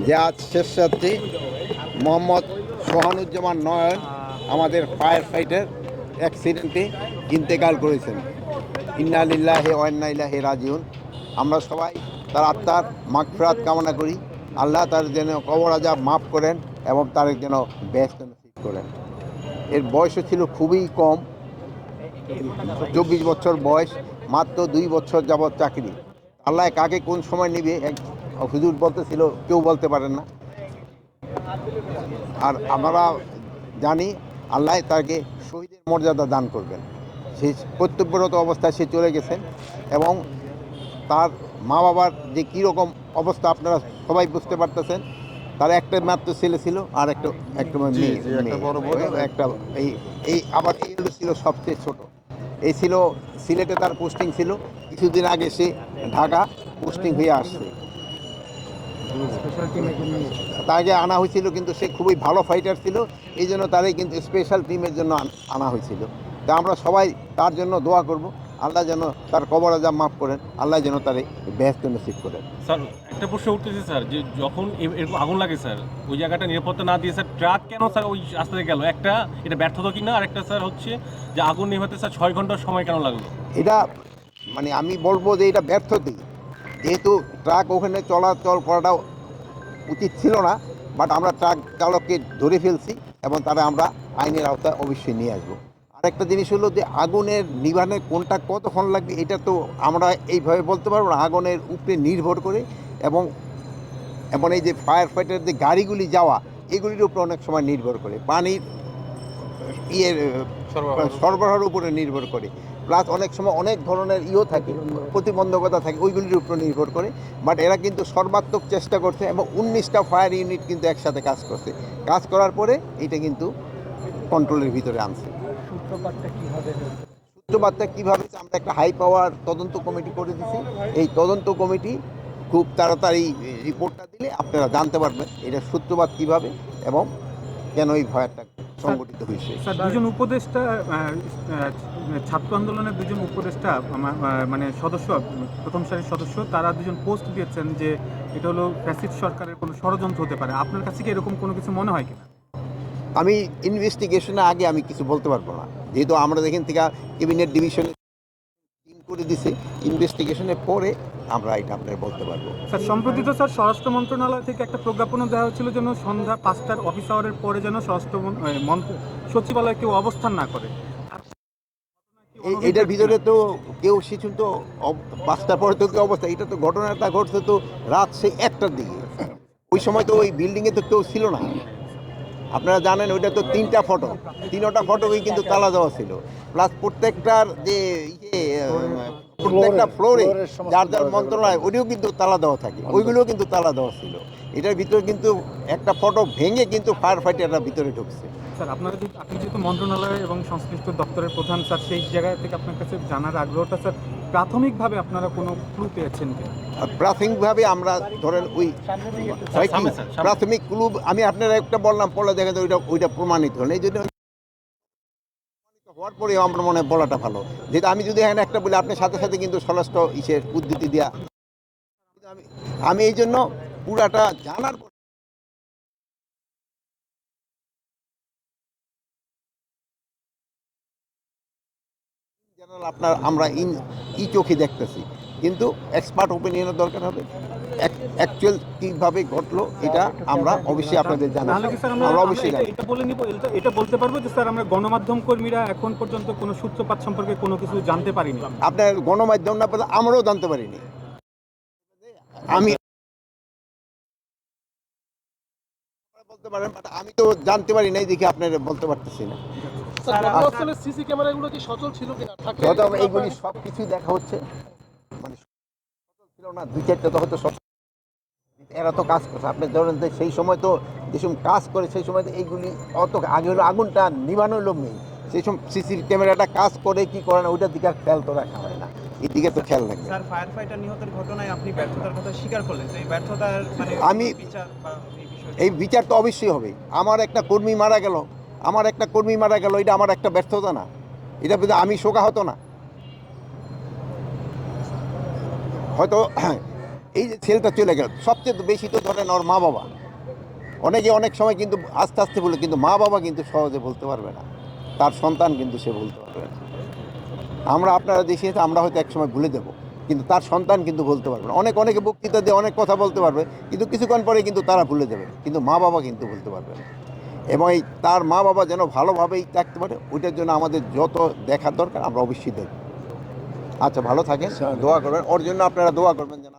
যে আজ শেষ যাত্রী মোহাম্মদ সোহানুজ্জামান নয়ন আমাদের ফায়ার ফাইটার অ্যাক্সিডেন্টে ইন্তেকাল করেছেন। ইন্না লিল্লাহি ওয়া ইন্না ইলাইহি রাজিউন। আমরা সবাই তার আত্মার মাগফিরাত কামনা করি। আল্লাহ তার যেন কবর আযাব মাফ করেন এবং তার যেন বেহেশত নসিব করেন। এর বয়সও ছিল খুবই কম, 24 বছর বয়স, মাত্র 2 বছর যাবৎ চাকরি। আল্লাহ কাকে কোন সময় নেবে এক হুজুর বলতেছিল, কেউ বলতে পারেন না। আর আমরা জানি আল্লাহ তাকে শহীদের মর্যাদা দান করবেন। সেই কর্তব্যরত অবস্থায় সে চলে গেছেন এবং তার মা বাবার যে কীরকম অবস্থা আপনারা সবাই বুঝতে পারতেছেন। তার একটা মাত্র ছেলে ছিল আর একটা একটা মেয়ে, একটা এই এই আবার এই ছিল সবচেয়ে ছোট। এই ছিল সিলেটে তার পোস্টিং ছিল, কিছুদিন আগে সে ঢাকা পোস্টিং হয়ে আসছে। তাকে আনা হয়েছিল, কিন্তু সে খুবই ভালো ফাইটার ছিল, এই জন্য তারই কিন্তু স্পেশাল টিমের জন্য আনা হয়েছিল। তা আমরা সবাই তার জন্য দোয়া করব, আল্লাহ যেন তার কবর আযাব মাফ করেন, আল্লাহ যেন তার বেহেশত নসিব করেন। স্যার একটা প্রশ্ন উঠতেছে স্যার, যে যখন এরকম আগুন লাগে স্যার, ওই জায়গাটা নিরাপত্তা না দিয়ে স্যার ট্রাক কেন স্যার ওই রাস্তা দিয়ে গেল? একটা এটা ব্যর্থতা কিনা, আর একটা স্যার হচ্ছে যে আগুন নেভাতে স্যার 6 ঘন্টার সময় কেন লাগলো? এটা মানে আমি বলবো যে এটা ব্যর্থতাই, যেহেতু ট্রাক ওখানে চলাচল করাটা উচিত ছিল না, বাট আমরা ট্রাক চালককে ধরে ফেলছি এবং তারা আমরা আইনের আওতায় অবশ্যই নিয়ে আসবো। আরেকটা জিনিস হলো যে আগুনের নিবারণে কোনটা কতক্ষণ লাগবে এটা তো আমরা এইভাবে বলতে পারবো না, আগুনের উপরে নির্ভর করে এবং এবং এই যে ফায়ার ফাইটার যে গাড়িগুলি যাওয়া এগুলির উপরে অনেক সময় নির্ভর করে, পানির ইয়ের সরবরাহের উপরে নির্ভর করে, প্লাস অনেক সময় অনেক ধরনের থাকে, প্রতিবন্ধকতা থাকে, ওইগুলির উপর নির্ভর করে। বাট এরা কিন্তু সর্বাত্মক চেষ্টা করছে এবং 19টা ফায়ার ইউনিট কিন্তু একসাথে কাজ করছে, কাজ করার পরে এটা কিন্তু কন্ট্রোলের ভিতরে আনছে। সূত্রপাতটা কীভাবে, আমরা একটা হাই পাওয়ার তদন্ত কমিটি করে দিছি। এই তদন্ত কমিটি খুব তাড়াতাড়ি রিপোর্টটা দিলে আপনারা জানতে পারবেন এটা সূত্রপাত কীভাবে এবং কেন এই ভয়টা সংগঠিত হয়েছে। স্যার, দুজন উপদেষ্টা ছাত্র আন্দোলনের দুজন উপদেষ্টা মানে সদস্য, প্রথম সারির সদস্য, তারা দুজন পোস্ট দিয়েছেন যে এটা হলো ফ্যাসিস্ট সরকারের কোনো ষড়যন্ত্র হতে পারে। আপনার কাছে কি এরকম কোনো কিছু মনে হয় কিনা? আমি ইনভেস্টিগেশনে আগে আমি কিছু বলতে পারবো না, যেহেতু আমরা এখান থেকে ক্যাবিনেট ডিভিশনে টিম করে দিছি, ইনভেস্টিগেশনের পরে আমরা এটা আপনার বলতে পারবো। স্যার, সম্প্রতি তো স্যার স্বরাষ্ট্র মন্ত্রণালয় থেকে একটা প্রজ্ঞাপনও দেওয়া হচ্ছিল যেন সন্ধ্যা 5টার অফিস আওয়ারের পরে যেন স্বরাষ্ট্র সচিবালয়ে কেউ অবস্থান না করে। এইটার ভিতরে তো কেউ শিশু তো 5টার পরে তো কেউ অবস্থা, এটা তো ঘটনাটা ঘটছে তো রাত সেই 1টার দিকে। ওই সময় তো ওই বিল্ডিংয়ে তো কেউ ছিল না। আপনারা জানেন ওইটা তো 3টা ফটো, 3টা ফটোই কিন্তু তালা দেওয়া ছিল, প্লাস প্রত্যেকটার যে প্রত্যেকটা ফ্লোরে যার যার মন্ত্রণালয় ওইটাও কিন্তু তালা দেওয়া থাকে, ওইগুলোও কিন্তু তালা দেওয়া ছিল। এটার ভিতরে কিন্তু একটা ফটো ভেঙে কিন্তু ফায়ার ফাইটাররা ভিতরে ঢুকছে। স্যার, আপনি যেহেতু মন্ত্রণালয় এবং সংশ্লিষ্ট দপ্তরের প্রধান, স্যার সেই জায়গা থেকে আপনার কাছে জানার আগ্রহটা, স্যার প্রাথমিকভাবে আপনারা কোনো ক্লু পেয়েছেন কিনা? প্রাথমিকভাবে আমরা ধরেন ওই প্রাথমিক ক্লু আমি আপনারা একটা বললাম, পরে দেখা যায় ওইটা প্রমাণিত হল, এই জন্য হওয়ার পরে আমার মনে হয় বলাটা ভালো। যেহেতু আমি যদি এখানে একটা বলি আপনার সাথে সাথে কিন্তু স্বরাষ্ট্র উদ্ধৃতি দেওয়া, আমি এই জন্য পুরাটা জানার পর আপনার আমরা ই চোখে দেখতেছি, কিন্তু এক্সপার্ট ওপিনিয়নের দরকার হবে। অ্যাকচুয়াল কীভাবে ঘটলো এটা আমরা অবশ্যই আপনাদের জানাবো। আমরা অবশ্যই এটা বলে নিব, এটা বলতে পারবো যে স্যার আমরা গণমাধ্যম কর্মীরা এখন পর্যন্ত কোনো সূত্রপাত সম্পর্কে কোনো কিছু জানতে পারিনি। আপনার গণমাধ্যম না পেলে আমরাও জানতে পারিনি। আমি বলতে পারেন, আমি তো জানতে পারি নাই দেখে আপনারা বলতে পারতেছি না। সিসি ক্যামেরাগুলো কি সচল ছিল কিনা? এইগুলি সব কিছুই দেখা হচ্ছে, মানে ছিল না 2-4টা তো হয়তো সব এরা তো কাজ করছে। আপনি ধরেন যে সেই সময় তো যে সময় কাজ করে সেই সময় তো এইগুলি অত আগে হলো আগুনটা নিবানো হলো মেয়ে, সেই সময় সিসি ক্যামেরাটা কাজ করে কি করে না ওইটার দিকে আর খেয়াল তো রাখা হয় না, এই দিকে তো খেয়াল রাখবে। স্যার, ফায়ার ফাইটার নিহতের ঘটনায় আপনি ব্যর্থতার কথা স্বীকার করলেন, এই ব্যর্থতার মানে আমি বিচার বা এই বিচার তো অবশ্যই হবে। আমার একটা কর্মী মারা গেল, এটা আমার একটা ব্যর্থতা না, এটা কিন্তু আমি শোকাহত না। হয়তো এই যে ছেলেটা চলে গেল, সবচেয়ে বেশি তো ধরেন ওর মা বাবা। অনেকে অনেক সময় কিন্তু আস্তে আস্তে বলে, কিন্তু মা বাবা কিন্তু সহজে বলতে পারবে না, তার সন্তান কিন্তু সে বলতে পারবে না। আমরা আপনারা দেশে আমরা হয়তো একসময় ভুলে দেবো, কিন্তু তার সন্তান কিন্তু বলতে পারবে না। অনেকে বক্তৃতা দিয়ে অনেক কথা বলতে পারবে, কিন্তু কিছুক্ষণ পরে কিন্তু তারা ভুলে যাবে, কিন্তু মা বাবা কিন্তু বলতে পারবে না। এবং এই তার মা বাবা যেন ভালোভাবেই থাকতে পারে, ওইটার জন্য আমাদের যত দেখার দরকার আমরা অবশ্যই দেখব। আচ্ছা, ভালো থাকেন, দোয়া করবেন, ওর জন্য আপনারা দোয়া করবেন যেন